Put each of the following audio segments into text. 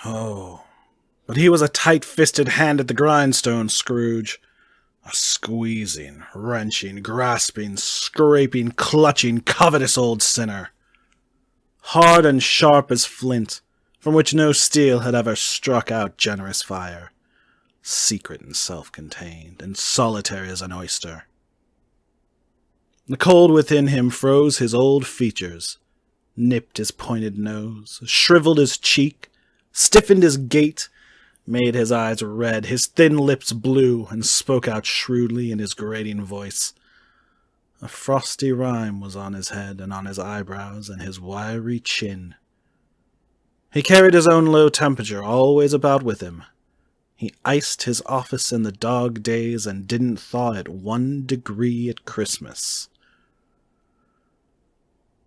Oh, but he was a tight-fisted hand at the grindstone, Scrooge. A squeezing, wrenching, grasping, scraping, clutching, covetous old sinner. Hard and sharp as flint, from which no steel had ever struck out generous fire. Secret and self-contained, and solitary as an oyster. The cold within him froze his old features, nipped his pointed nose, shriveled his cheek, stiffened his gait, made his eyes red, his thin lips blue, and spoke out shrewdly in his grating voice. A frosty rime was on his head and on his eyebrows and his wiry chin. He carried his own low temperature always about with him. He iced his office in the dog days and didn't thaw it 1 degree at Christmas.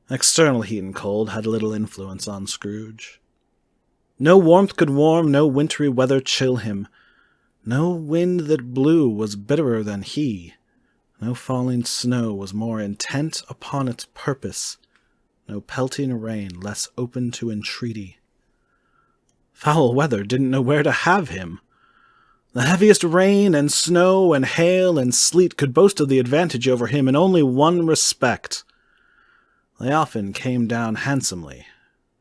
External heat and cold had little influence on Scrooge. No warmth could warm, no wintry weather chill him. No wind that blew was bitterer than he. No falling snow was more intent upon its purpose. No pelting rain less open to entreaty. Foul weather didn't know where to have him. The heaviest rain and snow and hail and sleet could boast of the advantage over him in only one respect. They often came down handsomely,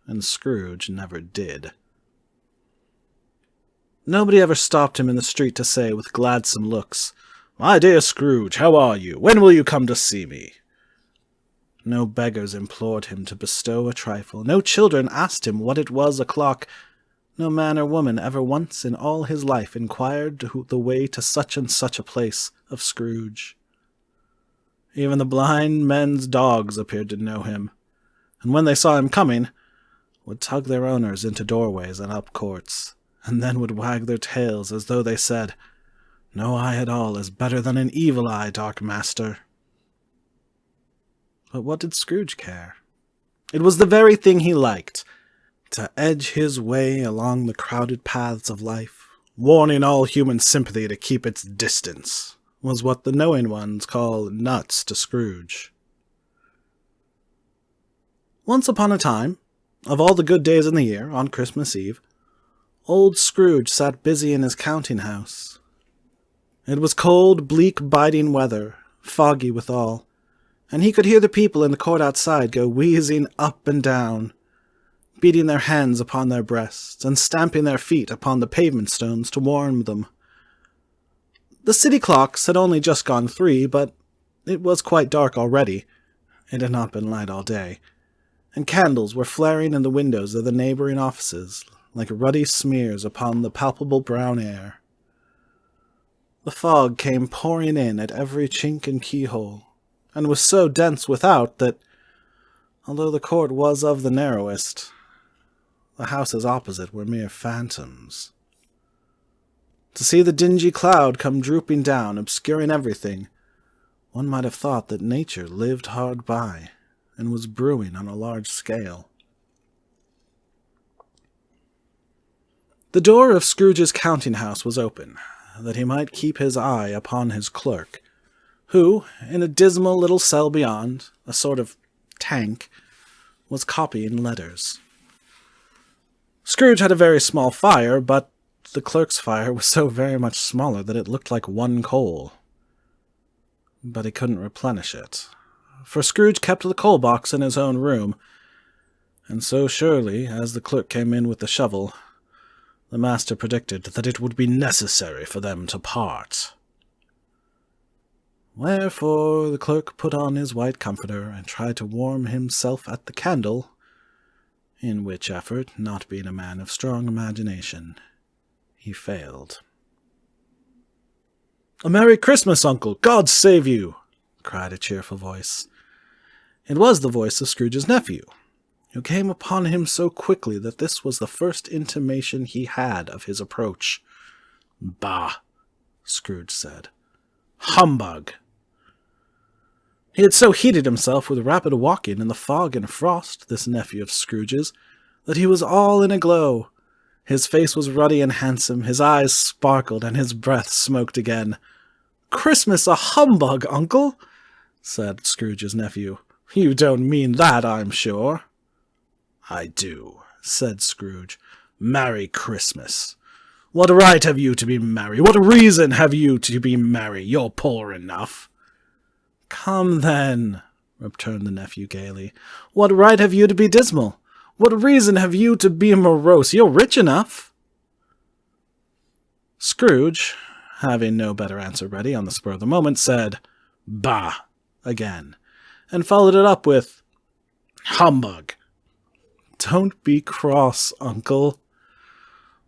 and Scrooge never did. Nobody ever stopped him in the street to say with gladsome looks, "My dear Scrooge, how are you? When will you come to see me?" No beggars implored him to bestow a trifle. No children asked him what it was o'clock. No man or woman ever once in all his life inquired the way to such and such a place of Scrooge. Even the blind men's dogs appeared to know him, and when they saw him coming, would tug their owners into doorways and up courts, and then would wag their tails as though they said, "No eye at all is better than an evil eye, dark master." But what did Scrooge care? It was the very thing he liked, to edge his way along the crowded paths of life, warning all human sympathy to keep its distance, was what the knowing ones call nuts to Scrooge. Once upon a time, of all the good days in the year, on Christmas Eve, old Scrooge sat busy in his counting-house. It was cold, bleak, biting weather, foggy withal, and he could hear the people in the court outside go wheezing up and down, beating their hands upon their breasts, and stamping their feet upon the pavement stones to warm them. The city clocks had only just gone 3, but it was quite dark already. It had not been light all day, and candles were flaring in the windows of the neighboring offices, like ruddy smears upon the palpable brown air. The fog came pouring in at every chink and keyhole, and was so dense without that, although the court was of the narrowest, the houses opposite were mere phantoms. To see the dingy cloud come drooping down, obscuring everything, one might have thought that nature lived hard by, and was brewing on a large scale. The door of Scrooge's counting-house was open, that he might keep his eye upon his clerk, who, in a dismal little cell beyond, a sort of tank, was copying letters. Scrooge had a very small fire, but the clerk's fire was so very much smaller that it looked like one coal. But he couldn't replenish it, for Scrooge kept the coal box in his own room, and so surely as the clerk came in with the shovel, the master predicted that it would be necessary for them to part. Wherefore the clerk put on his white comforter and tried to warm himself at the candle, in which effort, not being a man of strong imagination, he failed. "A Merry Christmas, Uncle! God save you!" cried a cheerful voice. It was the voice of Scrooge's nephew, who came upon him so quickly that this was the first intimation he had of his approach. "Bah!" Scrooge said. "Humbug!" He had so heated himself with rapid walking in the fog and frost, this nephew of Scrooge's, that he was all in a glow. His face was ruddy and handsome, his eyes sparkled, and his breath smoked again. "Christmas a humbug, uncle!" said Scrooge's nephew. "You don't mean that, I'm sure." "I do," said Scrooge. Merry Christmas. What right have you to be merry? What reason have you to be merry? You're poor enough. Come then, returned the nephew gaily. What right have you to be dismal? What reason have you to be morose? You're rich enough. Scrooge, having no better answer ready on the spur of the moment, said, Bah, again, and followed it up with, Humbug. Don't be cross, uncle.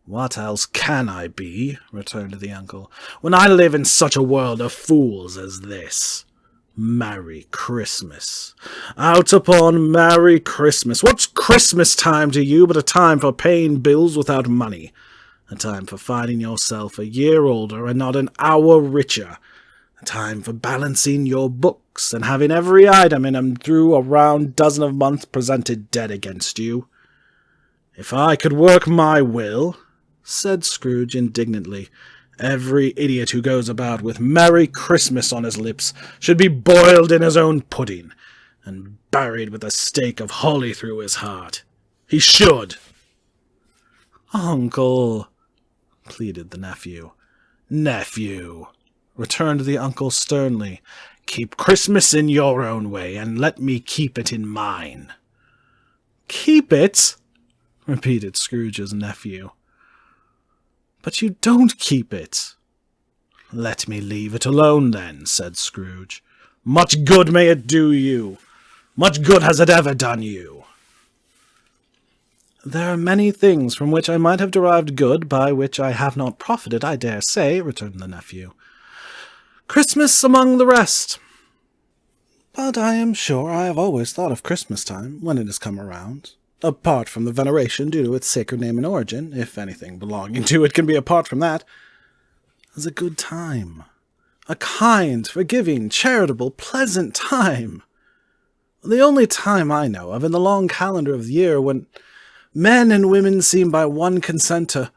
What else can I be, returned the uncle, when I live in such a world of fools as this? Merry Christmas. Out upon Merry Christmas. What's Christmas time to you but a time for paying bills without money? A time for finding yourself a year older and not an hour richer. A time for balancing your books and having every item in 'em through a round dozen of months presented dead against you. If I could work my will, said Scrooge indignantly, every idiot who goes about with Merry Christmas on his lips should be boiled in his own pudding, and buried with a stake of holly through his heart. He should. Uncle, pleaded the nephew. Nephew, returned the uncle sternly, keep Christmas in your own way, and let me keep it in mine. Keep it? Repeated Scrooge's nephew. But you don't keep it. Let me leave it alone, then, said Scrooge. Much good may it do you. Much good has it ever done you. There are many things from which I might have derived good, by which I have not profited, I dare say, returned the nephew. Christmas among the rest. But I am sure I have always thought of Christmas time, when it has come around, apart from the veneration due to its sacred name and origin, if anything belonging to it can be apart from that, as a good time. A kind, forgiving, charitable, pleasant time. The only time I know of in the long calendar of the year when men and women seem by one consent to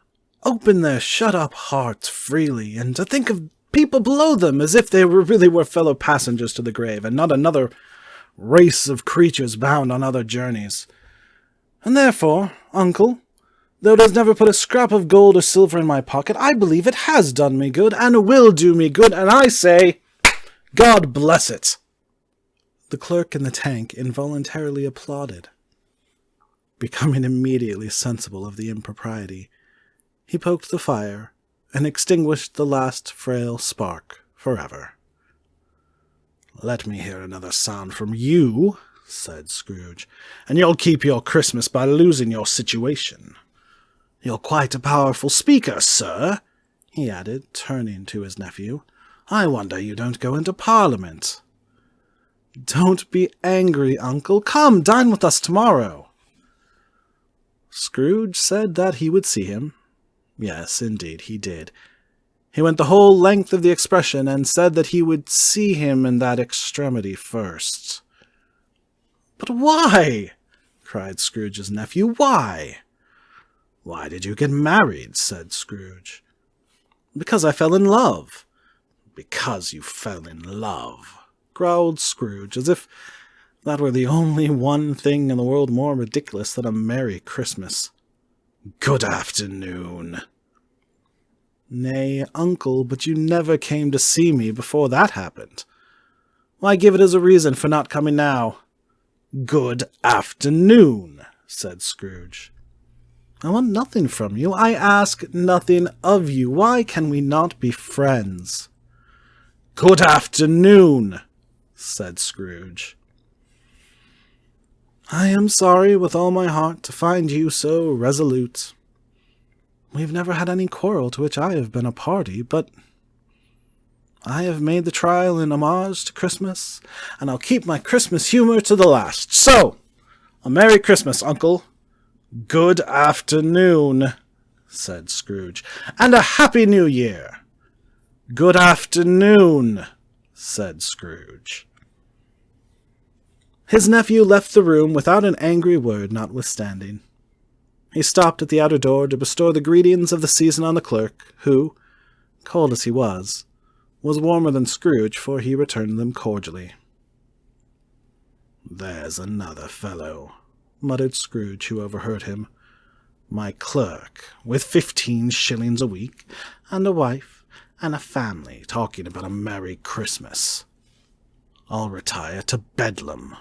open their shut-up hearts freely, and to think of people below them as if they really were fellow passengers to the grave, and not another race of creatures bound on other journeys. And therefore, uncle, though it has never put a scrap of gold or silver in my pocket, I believe it has done me good, and will do me good, and I say, God bless it. The clerk in the tank involuntarily applauded. Becoming immediately sensible of the impropriety, he poked the fire, and extinguished the last frail spark forever. Let me hear another sound from you, said Scrooge, and you'll keep your Christmas by losing your situation. You're quite a powerful speaker, sir, he added, turning to his nephew. I wonder you don't go into Parliament. Don't be angry, uncle. Come, dine with us tomorrow. Scrooge said that he would see him. Yes, indeed, he did. He went the whole length of the expression, and said that he would see him in that extremity first. But why? Cried Scrooge's nephew. Why? Why did you get married? Said Scrooge. Because I fell in love. Because you fell in love, growled Scrooge, as if that were the only one thing in the world more ridiculous than a Merry Christmas. Good afternoon. Nay, uncle, but you never came to see me before that happened. Why give it as a reason for not coming now? Good afternoon, said Scrooge. I want nothing from you. I ask nothing of you. Why can we not be friends? Good afternoon, said Scrooge. I am sorry with all my heart to find you so resolute. We've never had any quarrel to which I have been a party, but I have made the trial in homage to Christmas, and I'll keep my Christmas humor to the last. So, a Merry Christmas, uncle. Good afternoon, said Scrooge, and a Happy New Year. Good afternoon, said Scrooge. His nephew left the room without an angry word notwithstanding. He stopped at the outer door to bestow the greetings of the season on the clerk, who, cold as he was warmer than Scrooge, for he returned them cordially. There's another fellow, muttered Scrooge, who overheard him. My clerk, with 15 shillings a week, and a wife and a family talking about a Merry Christmas. I'll retire to Bedlam.